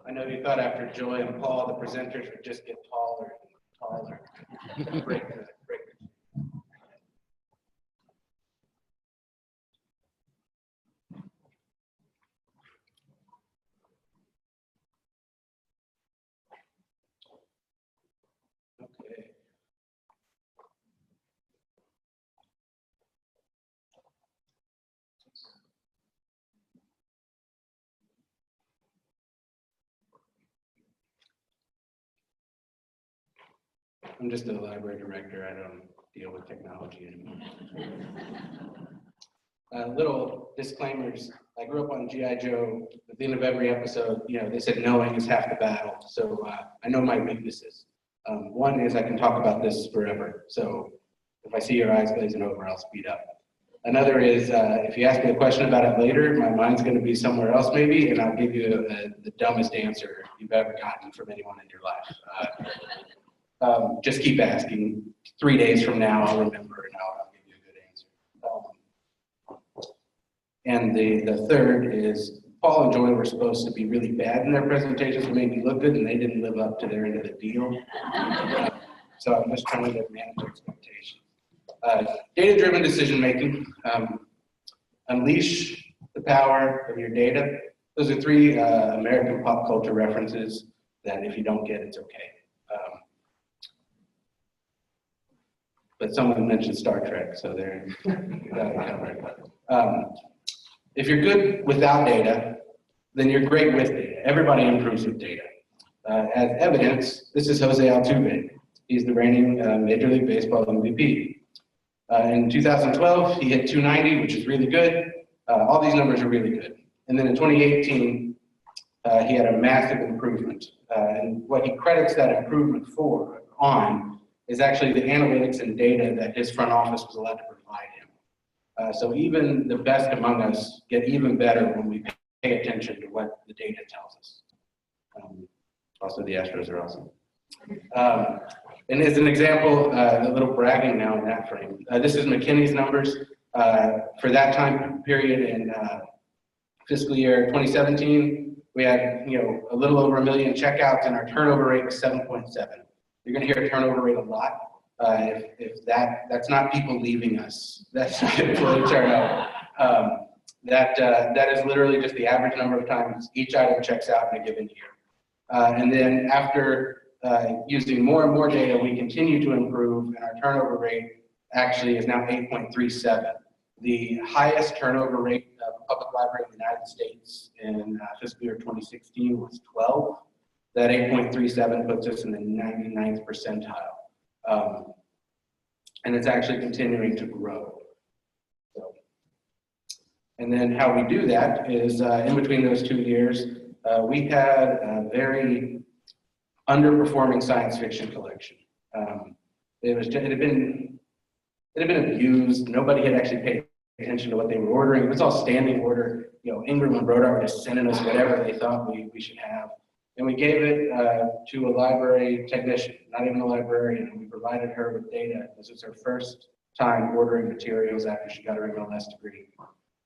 I know you thought after Joy and Paul, the presenters would just get taller and taller. break the. Okay. I'm just a library director. I don't deal with technology anymore. Little disclaimers. I grew up on G.I. Joe. At the end of every episode, they said knowing is half the battle. So I know my weaknesses. One is I can talk about this forever. So if I see your eyes glazing over, I'll speed up. Another is if you ask me a question about it later, my mind's going to be somewhere else maybe, and I'll give you the dumbest answer you've ever gotten from anyone in your life. Just keep asking. 3 days from now, I'll remember and I'll give you a good answer. And the third is Paul and Joy were supposed to be really bad in their presentations to make me look good, and they didn't live up to their end of the deal. So I'm just trying to manage expectations. Data-driven decision-making. Unleash the power of your data. Those are 3 American pop culture references that if you don't get, it's okay. But someone mentioned Star Trek, so there you got it covered. If you're good without data, then you're great with data. Everybody improves with data. As evidence, this is Jose Altuve. He's the reigning Major League Baseball MVP. In 2012, he hit 290, which is really good. All these numbers are really good. And then in 2018, he had a massive improvement. And what he credits that improvement on is actually the analytics and data that his front office was allowed to provide him. So even the best among us get even better when we pay attention to what the data tells us. Also, the Astros are awesome. And as an example, a little bragging now in that frame. This is McKinney's numbers for that time period in fiscal year 2017. We had a little over 1 million checkouts, and our turnover rate was 7.7. You're going to hear turnover rate a lot. If that's not people leaving us, that's really turnover. That is literally just the average number of times each item checks out in a given year. And then after using more and more data, we continue to improve, and our turnover rate actually is now 8.37. The highest turnover rate of a public library in the United States in fiscal year 2016 was 12. That 8.37 puts us in the 99th percentile. And it's actually continuing to grow. So, and then how we do that is in between those 2 years, we had a very underperforming science fiction collection. It had been abused. Nobody had actually paid attention to what they were ordering. It was all standing order. Ingram and Brodar were just sending us whatever they thought we should have. And we gave it to a library technician, not even a librarian, and we provided her with data. This was her first time ordering materials after she got her MLS degree.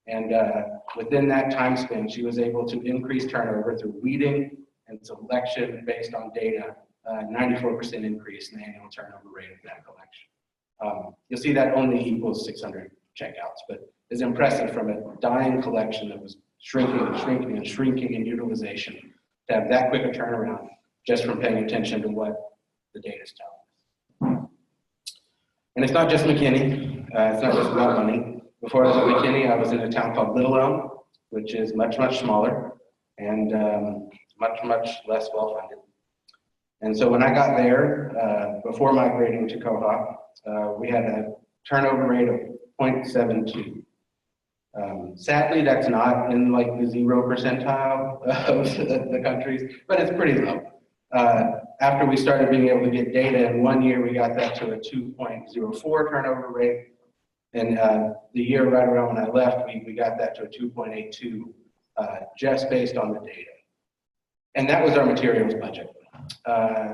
And within that time span, she was able to increase turnover through weeding and selection based on data, 94% increase in the annual turnover rate of that collection. You'll see that only equals 600 checkouts, but it's impressive from a dying collection that was shrinking and shrinking and shrinking in utilization to have that quick a turnaround just from paying attention to what the data is telling us. And it's not just McKinney. It's not just about money. Before I was at McKinney, I was in a town called Little Elm, which is much, much smaller and much, much less well-funded. And so when I got there, before migrating to Koha, we had a turnover rate of 0.72. Sadly, that's not in like the 0 percentile of the countries, but it's pretty low. After we started being able to get data in 1 year, we got that to a 2.04 turnover rate. And the year right around when I left, we got that to a 2.82 just based on the data. And that was our materials budget.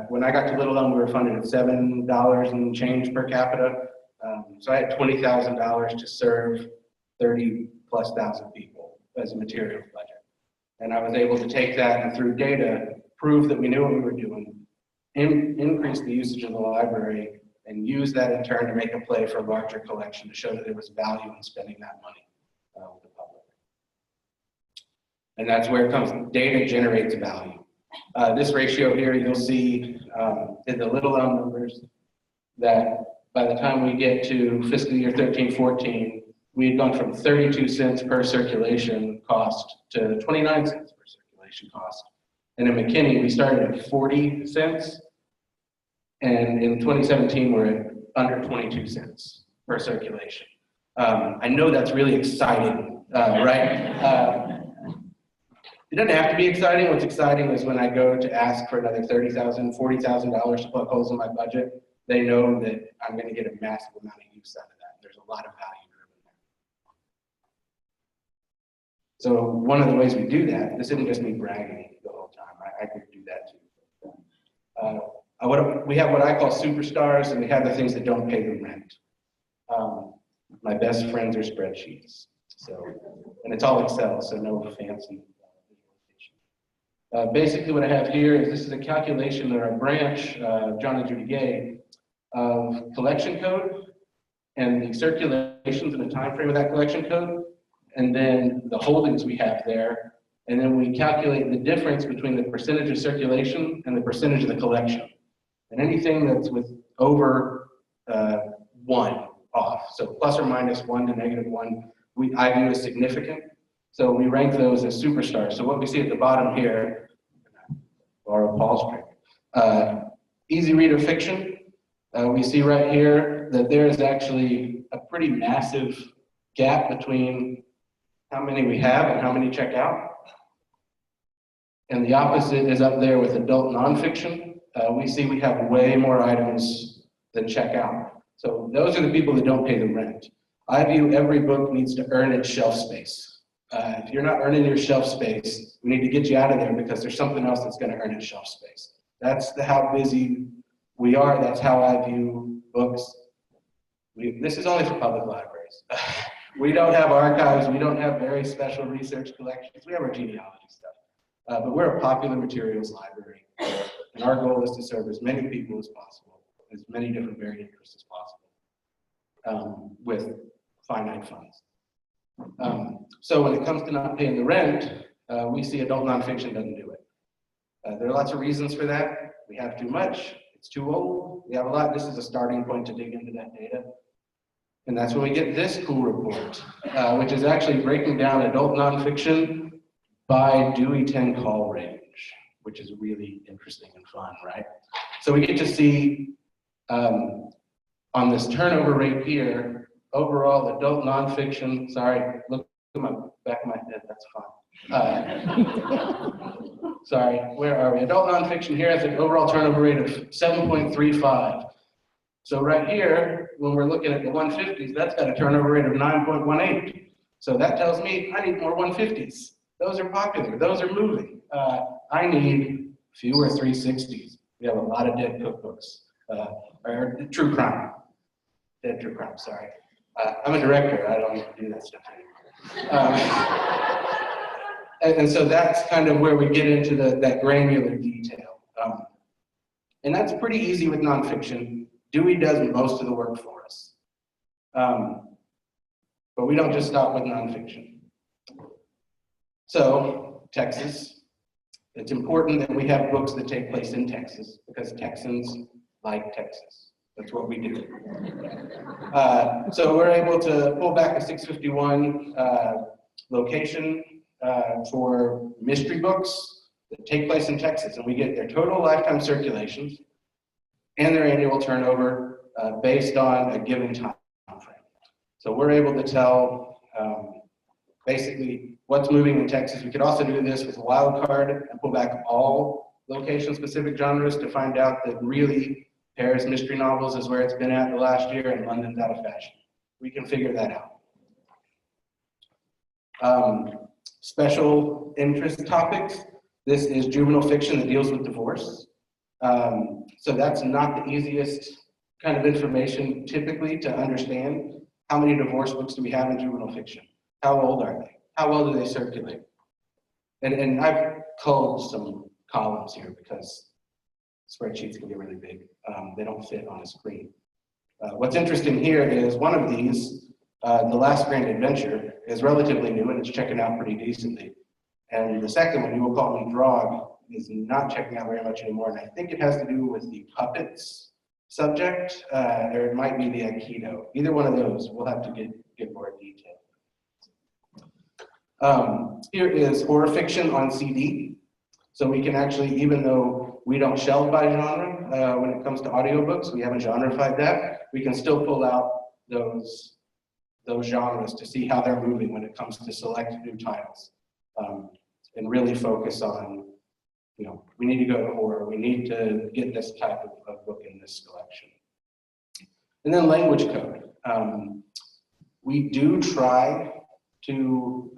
When I got to Little Elm, we were funded at $7 and change per capita. So I had $20,000 to serve 30+ thousand people as a materials budget. And I was able to take that and through data, prove that we knew what we were doing, increase the usage of the library, and use that in turn to make a play for a larger collection to show that there was value in spending that money with the public. And that's where it comes. Data generates value. This ratio here, you'll see in the little L numbers that by the time we get to fiscal year 13-14, we had gone from 32 cents per circulation cost to 29 cents per circulation cost. And in McKinney, we started at 40 cents. And in 2017, we're at under 22 cents per circulation. I know that's really exciting, right? It doesn't have to be exciting. What's exciting is when I go to ask for another $30,000, $40,000 to plug holes in my budget, they know that I'm going to get a massive amount of use out of that. There's a lot of value driven there. So one of the ways we do that, this isn't just me bragging the whole time. I could do that too. We have what I call superstars, and we have the things that don't pay the rent. My best friends are spreadsheets. So, and it's all Excel, so no fancy visualization. Basically what I have here is this is a calculation that our branch, John and Judy Gay, of collection code and the circulations and the time frame of that collection code, and then the holdings we have there, and then we calculate the difference between the percentage of circulation and the percentage of the collection. And anything that's with over 1 off, so plus or minus 1 to -1, I view as significant. So we rank those as superstars. So what we see at the bottom here, borrow Paul's trick, easy reader fiction. We see right here that there is actually a pretty massive gap between how many we have and how many check out. And the opposite is up there with adult nonfiction. We see we have way more items than check out. So those are the people that don't pay the rent. I view every book needs to earn its shelf space. If you're not earning your shelf space, we need to get you out of there because there's something else that's going to earn its shelf space. That's how busy we are. That's how I view books. This is only for public libraries. We don't have archives. We don't have very special research collections. We have our genealogy stuff. But we're a popular materials library. And our goal is to serve as many people as possible, as many different varied interests as possible, with finite funds. So when it comes to not paying the rent, we see adult nonfiction doesn't do it. There are lots of reasons for that. We have too much, it's too old, we have a lot. This is a starting point to dig into that data. And that's when we get this cool report, which is actually breaking down adult nonfiction by Dewey 10 call range, which is really interesting and fun, right? So we get to see on this turnover rate here, overall adult nonfiction, sorry, look at my back of my head, that's fine. Sorry, where are we? Adult nonfiction here has an overall turnover rate of 7.35. So right here, when we're looking at the 150s, that's got a turnover rate of 9.18. So that tells me I need more 150s. Those are popular, those are moving. I need fewer 360s. We have a lot of dead cookbooks, or true crime. Dead true crime, sorry. I'm a director, I don't even do that stuff anymore. And so that's kind of where we get into that granular detail. And that's pretty easy with nonfiction. Dewey does most of the work for us. But we don't just stop with nonfiction. So, Texas. It's important that we have books that take place in Texas because Texans like Texas. That's what we do. So we're able to pull back a 651 location for mystery books that take place in Texas, and we get their total lifetime circulations and their annual turnover based on a given time frame. So we're able to tell basically what's moving in Texas. We could also do this with wildcard and pull back all location-specific genres to find out that really Paris mystery novels is where it's been at the last year and London's out of fashion. We can figure that out. Special interest topics. This is juvenile fiction that deals with divorce. So that's not the easiest kind of information typically to understand. How many divorce books do we have in juvenile fiction? How old are they? How well do they circulate? And I've culled some columns here because spreadsheets can get really big. They don't fit on a screen. What's interesting here is one of these, The Last Grand Adventure, is relatively new and it's checking out pretty decently. And the second one, You Will Call Me Drog, is not checking out very much anymore. And I think it has to do with the puppets subject, or it might be the Aikido. Either one of those, we'll have to get more detail. Here is horror fiction on CD. So we can actually, even though we don't shelve by genre when it comes to audiobooks, we haven't genreified that, we can still pull out those genres to see how they're moving when it comes to select new titles. And really focus on, you know, we need to go to horror, we need to get this type of book in this collection. And then language code. We do try to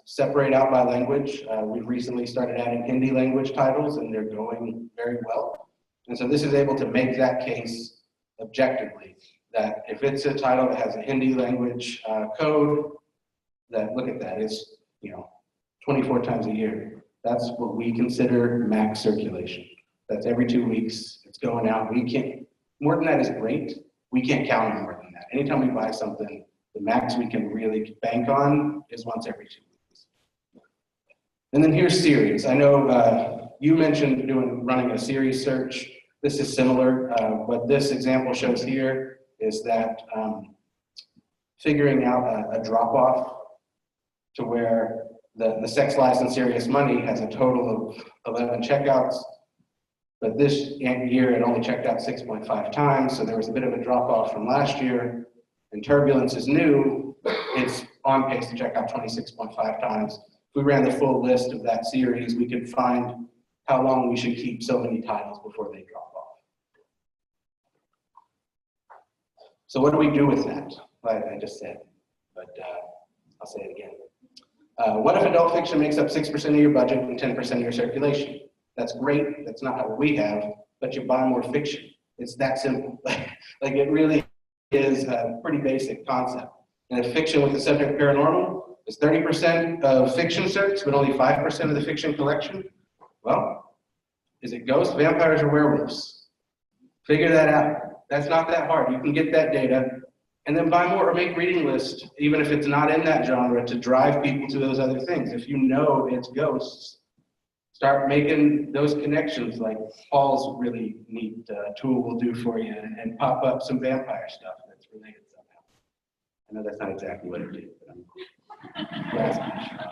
separate out by language. We've recently started adding Hindi language titles and they're going very well. And so this is able to make that case objectively, that if it's a title that has a Hindi language code, that look at that, it's, you know, 24 times a year. That's what we consider max circulation. That's every 2 weeks, it's going out. We can't, more than that is great. We can't count on more than that. Anytime we buy something, the max we can really bank on is once every 2 weeks. And then here's series. I know you mentioned running a series search. This is similar. What this example shows here is that figuring out a drop-off to where the Sex, Lies, and Serious Money has a total of 11 checkouts, but this year it only checked out 6.5 times, so there was a bit of a drop-off from last year. And Turbulence is new, it's on pace to check out 26.5 times. If we ran the full list of that series, we could find how long we should keep so many titles before they drop off. So what do we do with that? Like I just said, but I'll say it again. What if adult fiction makes up 6% of your budget and 10% of your circulation? That's great, that's not what we have, but you buy more fiction. It's that simple. Like it really is a pretty basic concept. And if fiction with the subject paranormal is 30% of fiction certs, but only 5% of the fiction collection, well, is it ghosts, vampires, or werewolves? Figure that out. That's not that hard. You can get that data and then buy more or make reading lists, even if it's not in that genre, to drive people to those other things. If you know it's ghosts, start making those connections like Paul's really neat tool will do for you, and pop up some vampire stuff that's related somehow. I know that's not exactly what it did, but I'm grasping.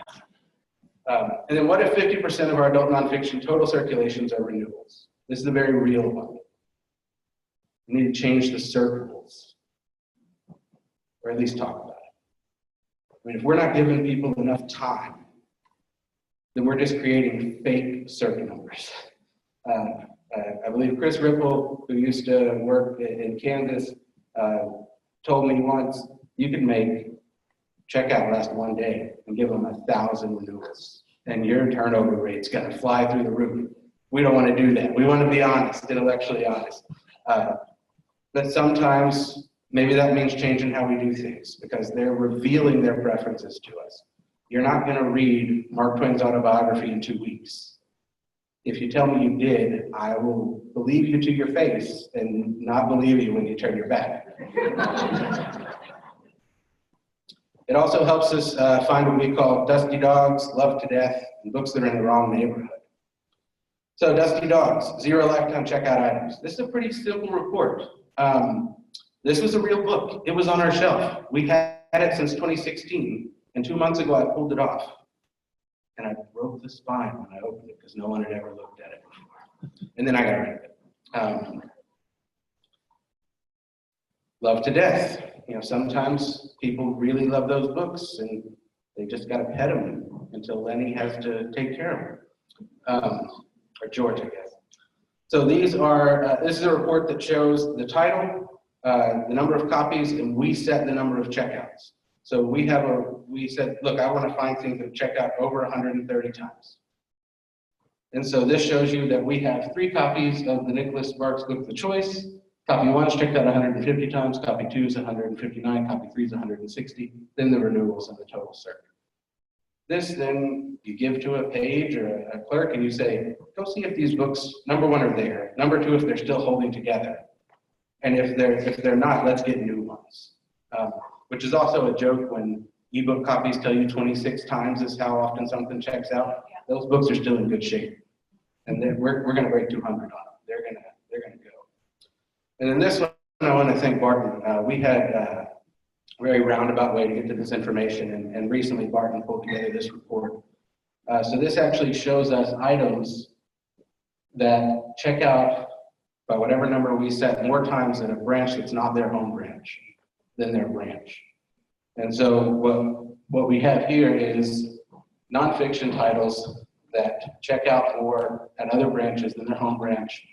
And then what if 50% of our adult nonfiction total circulations are renewals? This is a very real one. We need to change the circles, or at least talk about it. I mean, if we're not giving people enough time, then we're just creating fake circuit numbers. I believe Chris Ripple, who used to work in Kansas, told me once, you could make checkout last 1 day and give them 1,000 renewals, and your turnover rate's gonna fly through the roof. We don't wanna do that. We wanna be honest, intellectually honest. But sometimes, maybe that means changing how we do things, because they're revealing their preferences to us. You're not going to read Mark Twain's autobiography in 2 weeks. If you tell me you did, I will believe you to your face and not believe you when you turn your back. It also helps us find what we call dusty dogs, loved to death, and books that are in the wrong neighborhood. So dusty dogs, 0 lifetime checkout items. This is a pretty simple report. This was a real book. It was on our shelf. We had it since 2016. And 2 months ago, I pulled it off. And I broke the spine when I opened it because no one had ever looked at it before. And then I got rid of it. Love to death. You know, sometimes people really love those books and they just got to pet them until Lenny has to take care of them. Or George, I guess. So these are, this is a report that shows the title, the number of copies, and we set the number of checkouts. So we said, look, I want to find things that check out over 130 times. And so this shows you that we have 3 copies of the Nicholas Sparks book, The Choice. Copy 1 is checked out 150 times, copy 2 is 159, copy 3 is 160, then the renewals and the total circuit. This then you give to a page or a clerk and you say, go see if these books, number one, are there. Number two, if they're still holding together. And if they're not, let's get new ones. Which is also a joke when ebook copies tell you 26 times is how often something checks out. Those books are still in good shape. And we're going to break 200 on them. They're going to go. And then this one, I want to thank Barton. We had a very roundabout way to get to this information, and recently Barton pulled together this report. So this actually shows us items that check out by whatever number we set more times in a branch that's not their home branch than their branch. And so what we have here is nonfiction titles that check out more at other branches than their home branch.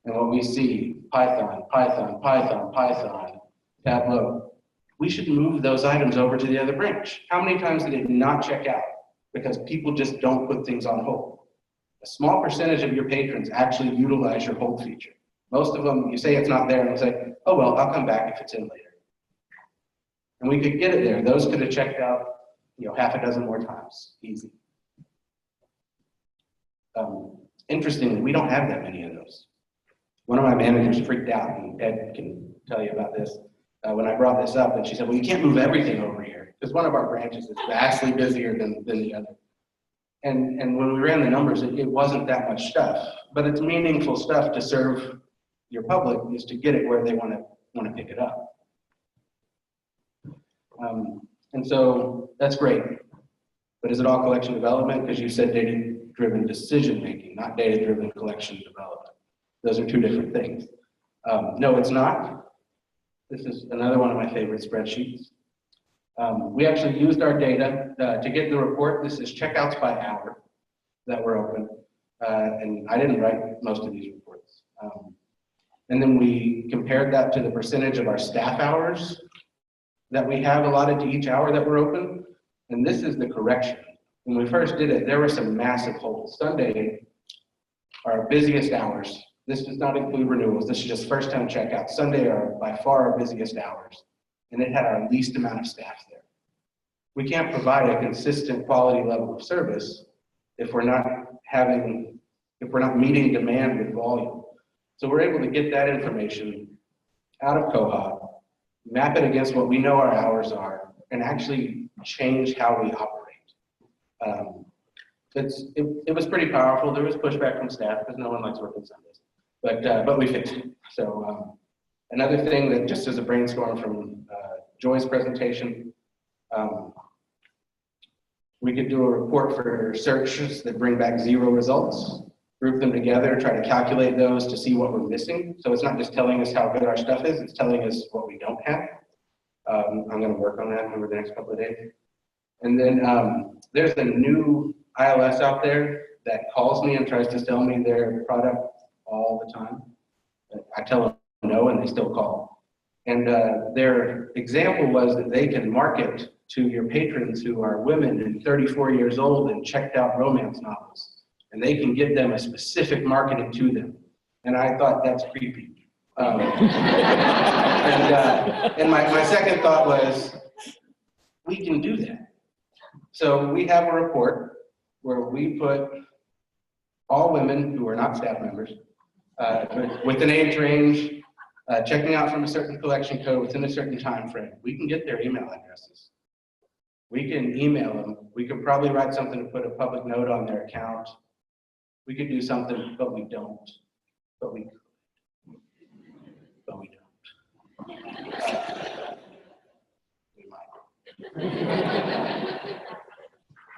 And what we see, Python, Python, Python, Python, Tableau. We should move those items over to the other branch. How many times did it not check out? Because people just don't put things on hold. A small percentage of your patrons actually utilize your hold feature. Most of them, you say it's not there, and they'll say, oh, well, I'll come back if it's in later. And we could get it there. Those could have checked out, half a dozen more times, easy. Interestingly, we don't have that many of those. One of my managers freaked out, and Ed can tell you about this, when I brought this up, and she said, well, you can't move everything over here, because one of our branches is vastly busier than the other. And when we ran the numbers, it wasn't that much stuff, but it's meaningful stuff to serve your public, is to get it where they want to pick it up. And so that's great. But is it all collection development? Because you said data-driven decision-making, not data-driven collection development. Those are two different things. No, it's not. This is another one of my favorite spreadsheets. We actually used our data to get the report. This is checkouts by hour that were open. And I didn't write most of these reports. And then we compared that to the percentage of our staff hours that we have allotted to each hour that were open. And this is the correction. When we first did it, there were some massive holes. Sunday, our busiest hours. This does not include renewals. This is just first-time checkouts. Sunday are by far our busiest hours. And it had our least amount of staff there. We can't provide a consistent quality level of service if we're not meeting demand with volume. So we're able to get that information out of Koha, map it against what we know our hours are, and actually change how we operate. It was pretty powerful. There was pushback from staff because no one likes working Sundays, but we fixed it. So another thing that, just as a brainstorm from Joy's presentation, we could do a report for searches that bring back 0 results, group them together, try to calculate those to see what we're missing. So it's not just telling us how good our stuff is, it's telling us what we don't have. I'm going to work on that over the next couple of days. And then there's a new ILS out there that calls me and tries to sell me their product all the time. I tell them no, and they still call. And their example was that they can market to your patrons who are women and 34 years old and checked out romance novels. And they can give them a specific marketing to them. And I thought, that's creepy. And my second thought was, we can do that. So we have a report where we put all women who are not staff members with an age range, checking out from a certain collection code within a certain time frame. We can get their email addresses. We can email them. We could probably write something to put a public note on their account. We could do something, but we don't. But we could. But we don't. We might.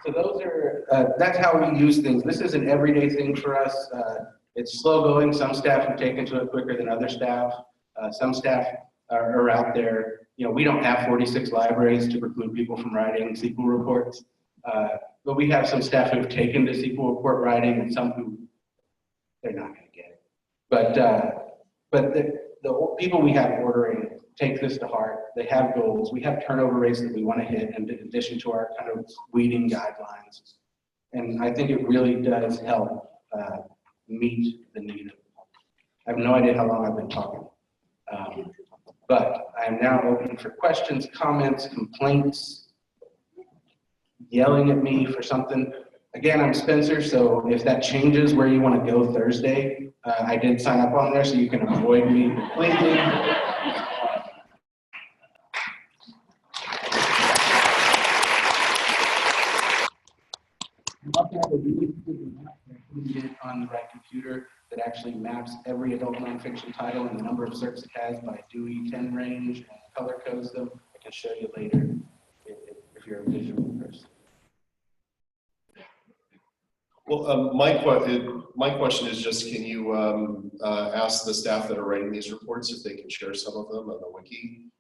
So those are, that's how we use things. This is an everyday thing for us. It's slow going. Some staff have taken to it quicker than other staff. Some staff are out there. We don't have 46 libraries to preclude people from writing SQL reports. But we have some staff who have taken to SQL report writing and some who they're not going to get it. But the people we have ordering take this to heart. They have goals. We have turnover rates that we want to hit in addition to our kind of weeding guidelines. And I think it really does help meet the need of people. I have no idea how long I've been talking. But I am now open for questions, comments, complaints. yelling at me for something. Again, I'm Spencer, so if that changes where you want to go Thursday, I did sign up on there so you can avoid me completely. On the right computer that actually maps every adult nonfiction title and the number of certs it has by Dewey 10 range and color codes them. I can show you later if you're a visual person. Well, my question is just, can you ask the staff that are writing these reports if they can share some of them on the wiki?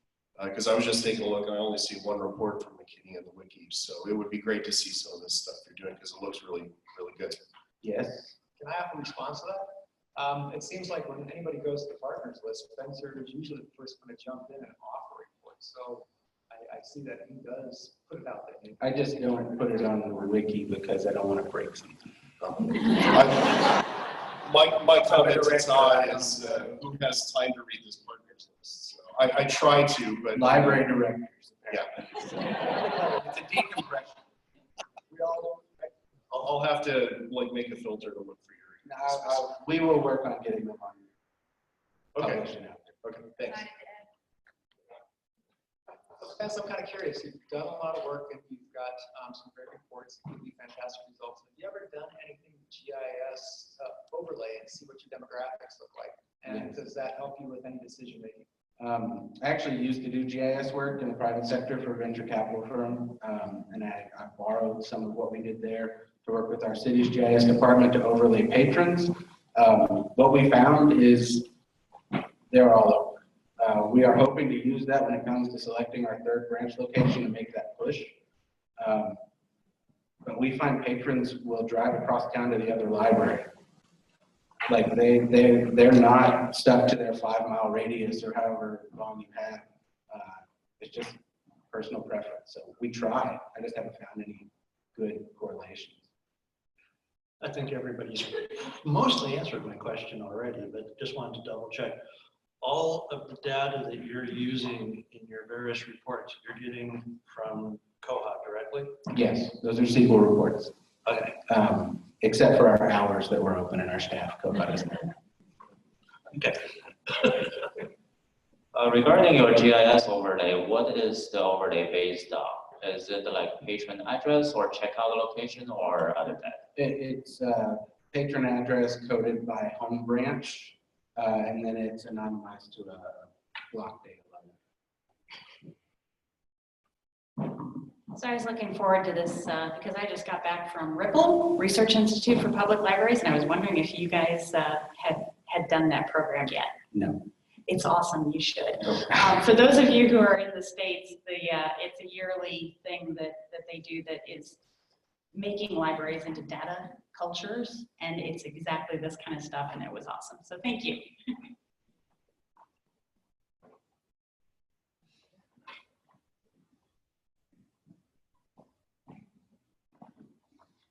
Because I was just taking a look and I only see one report from McKinney in the wiki, so it would be great to see some of this stuff you're doing because it looks really, really good. Yes. Can I have a response to that? It seems like when anybody goes to the partners list, Spencer is usually the first one to jump in and offer reports. So I see that he does put it out there. I just don't put it on the wiki because I don't want to break something. My comment is not is who has time to read this partners list. So I try to, but Library directors. Yeah. It's a decompression. I'll have to like make a filter to look for your. We will work on getting them on. Okay. Okay. Thanks. Spence, I'm kind of curious. You've done a lot of work and you've got some great reports and give you fantastic results. Have you ever done anything with GIS overlay and see what your demographics look like? And does that help you with any decision making? I actually used to do GIS work in the private sector for a venture capital firm, and I borrowed some of what we did there to work with our city's GIS department to overlay patrons. What we found is they're all over. We are hoping to use that when it comes to selecting our third branch location to make that push. But we find patrons will drive across town to the other library. Like they're not stuck to their 5-mile radius or however long you have. It's just personal preference. So we try. I just haven't found any good correlations. I think everybody's mostly answered my question already, but just wanted to double check. All of the data that you're using in your various reports, you're getting from Koha directly? Yes, those are SQL reports. Okay. Except for our hours that we're open and our staff. Koha doesn't. Okay. Regarding your GIS overlay, what is the overlay based on? Is it like patron address or checkout location or other data? It's patron address coded by home branch, and then it's anonymized to a block data level. So I was looking forward to this because I just got back from Ripple, Research Institute for Public Libraries, and I was wondering if you guys had done that program yet. No. It's awesome, you should. For those of you who are in the States, it's a yearly thing that they do that is making libraries into data cultures, and it's exactly this kind of stuff, and it was awesome. So thank you.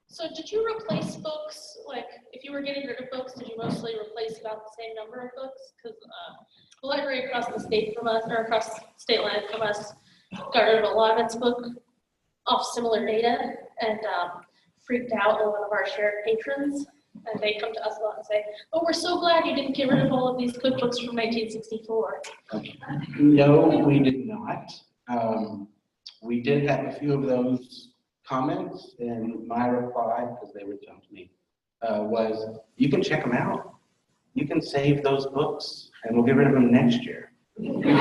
So did you replace books? Like, if you were getting rid of books, did you mostly replace about the same number of books? Because the library across the state from us, or across state line from us, got rid of a lot of its book off similar data and freaked out one of our shared patrons. And they come to us a lot and say, "Oh, we're so glad you didn't get rid of all of these cookbooks from 1964. No, we did not. We did have a few of those comments, and my reply, because they would come to me, was, you can check them out. You can save those books, and we'll get rid of them next year. Nobody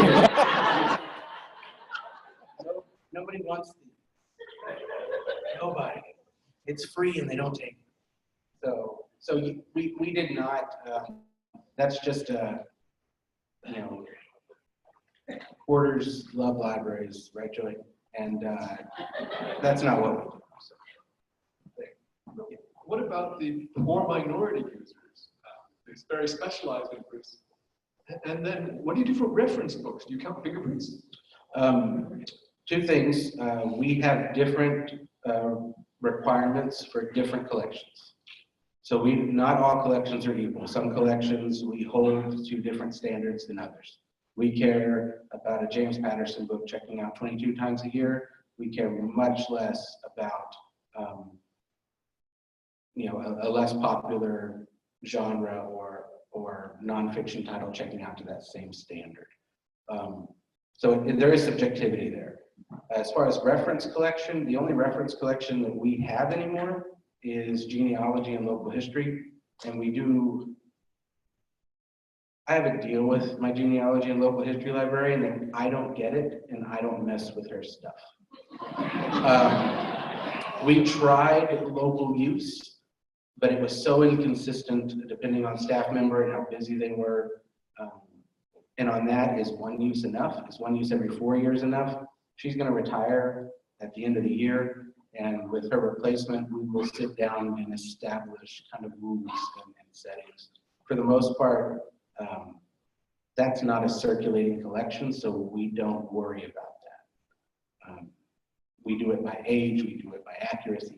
wants these. Nobody. It's free, and they don't take it. So we did not. That's just Quarters love libraries, right, Joey? And that's not what we do. So. What about the more minority users, these very specialized groups? And then what do you do for reference books? Do you count fingerprints? Two things. We have different requirements for different collections. So not all collections are equal. Some collections we hold to different standards than others. We care about a James Patterson book checking out 22 times a year. We care much less about, a less popular genre or nonfiction title checking out to that same standard. So there is subjectivity there. As far as reference collection, the only reference collection that we have anymore is genealogy and local history. And I have a deal with my genealogy and local history librarian that I don't get it and I don't mess with her stuff. We tried local use, but it was so inconsistent depending on staff member and how busy they were. And on that, is one use enough? Is one use every 4 years enough? She's going to retire at the end of the year, and with her replacement, we will sit down and establish kind of rules and settings. For the most part, that's not a circulating collection, so we don't worry about that. We do it by age, we do it by accuracy.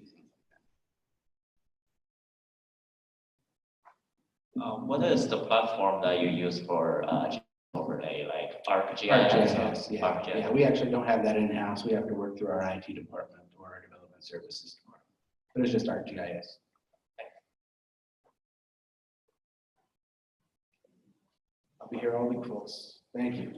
What is the platform that you use for overlay, like ArcGIS? ArcGIS, yeah. ArcGIS. Yeah, we actually don't have that in-house. We have to work through our IT department or our development services department. But it's just ArcGIS. I'll be here all week, folks. Thank you.